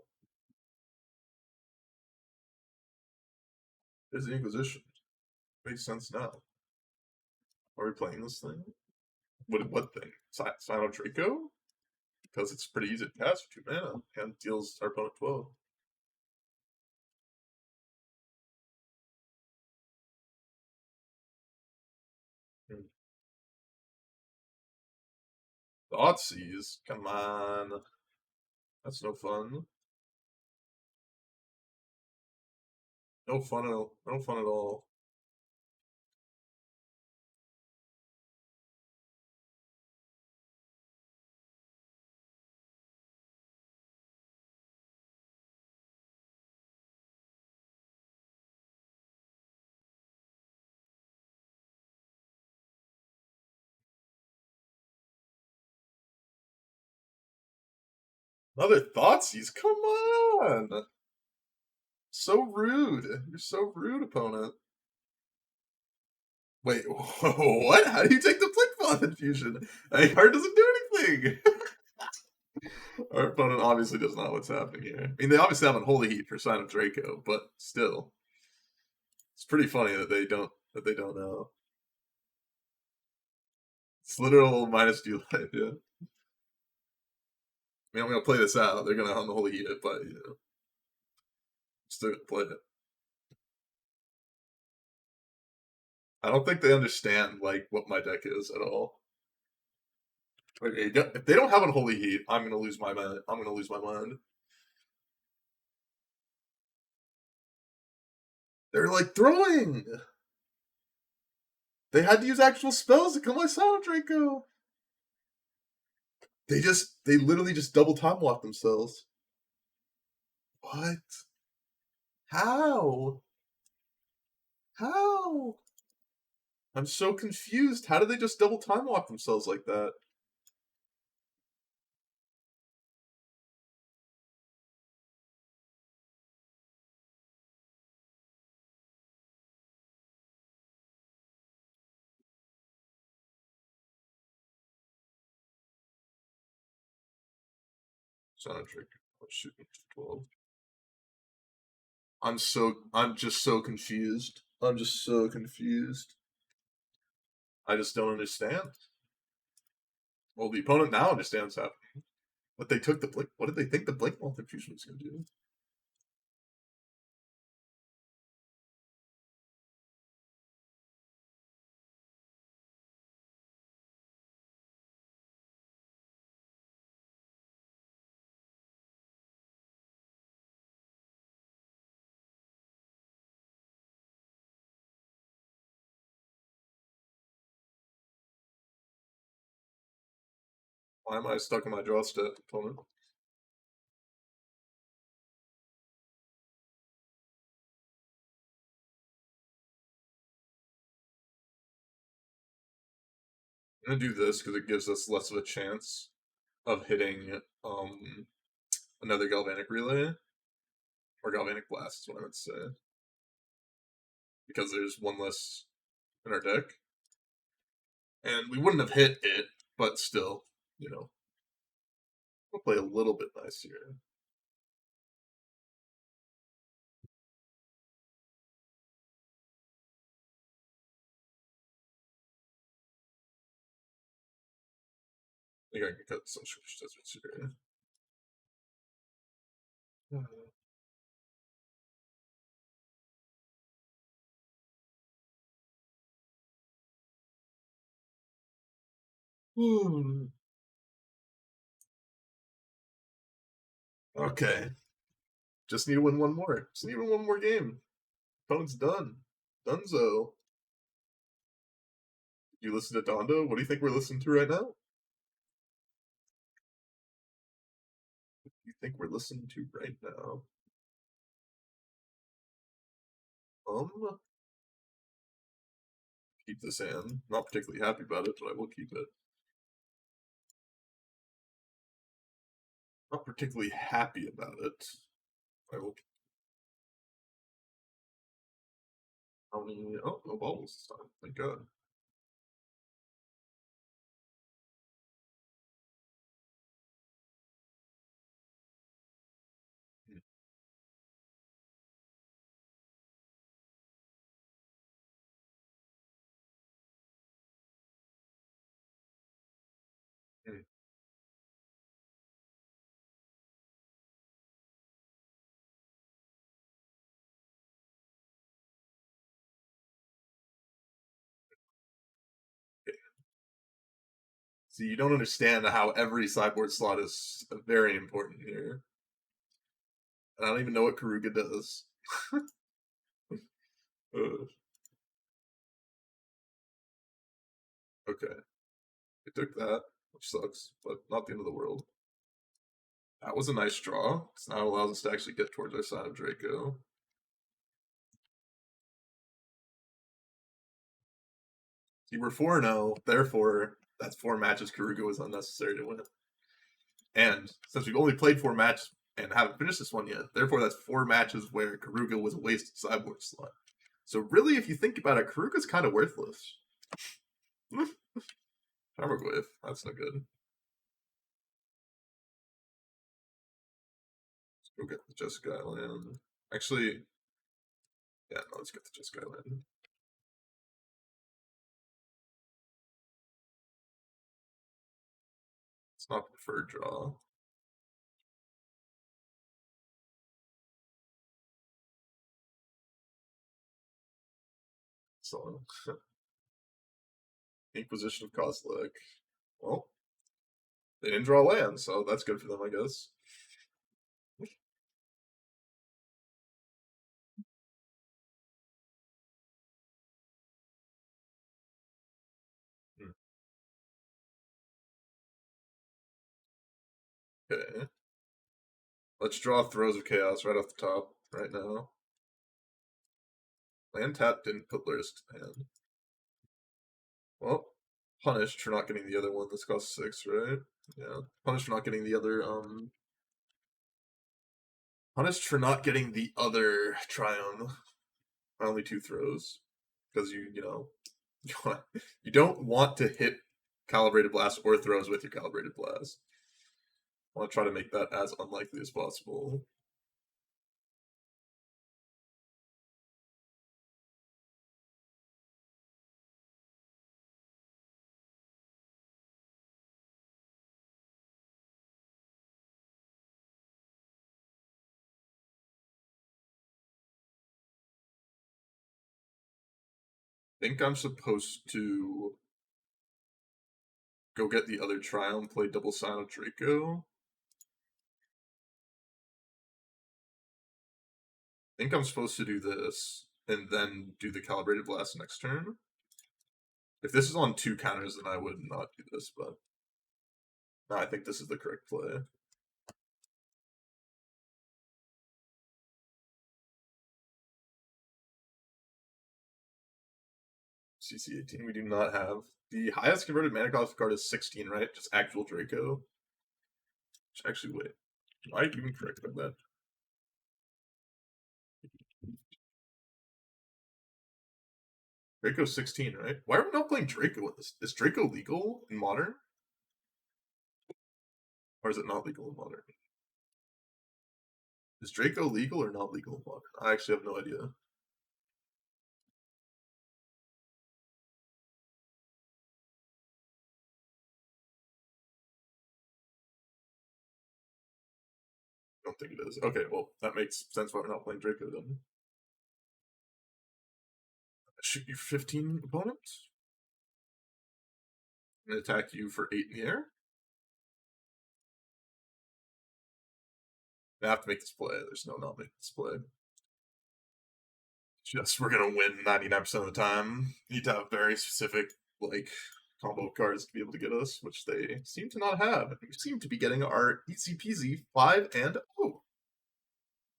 There's the Inquisition. Makes sense now. Are we playing this thing? What thing? Sino Draco? Because it's pretty easy to cast for 2 mana and deals our opponent 12. Thoughtseize? Come on. That's no fun. No fun at all. No fun at all. Another Thoughtseize? Come on! So rude. You're so rude, opponent. Wait, what? How do you take the Blinkball infusion? A card doesn't do anything! Our opponent obviously doesn't know what's happening here. I mean, they obviously have Unholy Heat for Sign of Draco, but still. It's pretty funny that they don't know. It's literal minus 2 life, yeah. I mean, I'm gonna play this out. They're gonna Unholy Heat it, but, you know. Still gonna play it. I don't think they understand, like, what my deck is at all. If they don't have Unholy Heat, I'm gonna lose my mind. I'm gonna lose my mind. They're like throwing. They had to use actual spells to kill my Silent Draco. They literally just double time lock themselves. What? How? How? I'm so confused. How did they just double time lock themselves like that? Silent Draco. Oh, shoot, 12. I'm just so confused. I'm just so confused. I just don't understand. Well, the opponent now understands that. But they took the blink. What did they think the blink multifusion was going to do? Why am I stuck in my draw state, opponent? I'm gonna do this because it gives us less of a chance of hitting another galvanic relay or galvanic blast is what I would say, because there's one less in our deck, and we wouldn't have hit it, but still, you know, we'll play a little bit nice here. I think I can cut some Switch Deserts here. Okay, just need to win one more. Just need to win one more game. Opponent's done. Dunzo. You listen to Dondo? What do you think we're listening to right now? What do you think we're listening to right now? Keep this in. Not particularly happy about it, but I will keep it. Not particularly happy about it. I will. How many? Oh, no bubbles this time. Thank God. Hmm. Hmm. Okay. See, you don't understand how every sideboard slot is very important here. And I don't even know what Karuga does. Okay. It took that, which sucks, but not the end of the world. That was a nice draw. So now it allows us to actually get towards our side of Draco. See, we're 4-0, therefore, that's 4 matches Karuga was unnecessary to win. And since we've only played 4 matches and haven't finished this one yet, therefore that's 4 matches where Karuga was a wasted sideboard slot. So really, if you think about it, Karuga's kind of worthless. Tarmogoyf, that's no good. Let's go get the Jessica Island. Actually, yeah, no, let's get the Jessica Island. It's not preferred draw. So, Inquisition of Kozilek. Well, they didn't draw land, so that's good for them, I guess. Okay. Let's draw Throes of Chaos right off the top, right now. Land tap didn't put Lurrus to hand. Well, punished for not getting the other one. This costs 6, right? Yeah. Punished for not getting the other, Punished for not getting the other Triumph. Only 2 throws. Because you know, you don't want to hit Calibrated Blast or throws with your Calibrated Blast. I want to try to make that as unlikely as possible. I think I'm supposed to go get the other Triumph, play double Silent Draco. I think I'm supposed to do this, and then do the Calibrated Blast next turn. If this is on 2 counters, then I would not do this, but no, I think this is the correct play. CC18, we do not have. The highest converted mana cost card is 16, right? Just actual Draco. Actually, wait. Am I even correct about that? Draco 16, right? Why are we not playing Draco in this? Is Draco legal in Modern? Or is it not legal in Modern? Is Draco legal or not legal in Modern? I actually have no idea. I don't think it is. Okay, well, that makes sense why we're not playing Draco then. Shoot you 15 opponents? And attack you for 8 in the air? I have to make this play. There's no not making this play. Just we're gonna win 99% of the time. Need to have very specific like combo cards to be able to get us, which they seem to not have. We seem to be getting our easy peasy 5-0.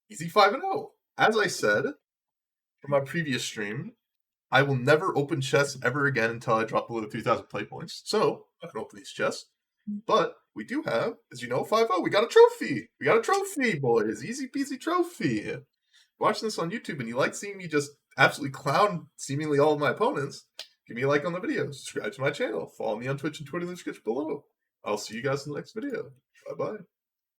Easy 5-0. As I said from my previous stream, I will never open chests ever again until I drop below the 3,000 play points. So I'm not gonna open these chests. But we do have, as you know, 5-0. We got a trophy. We got a trophy, boys. Easy peasy trophy. Watching this on YouTube and you like seeing me just absolutely clown seemingly all of my opponents, give me a like on the video, subscribe to my channel, follow me on Twitch and Twitter in the description below. I'll see you guys in the next video. Bye-bye.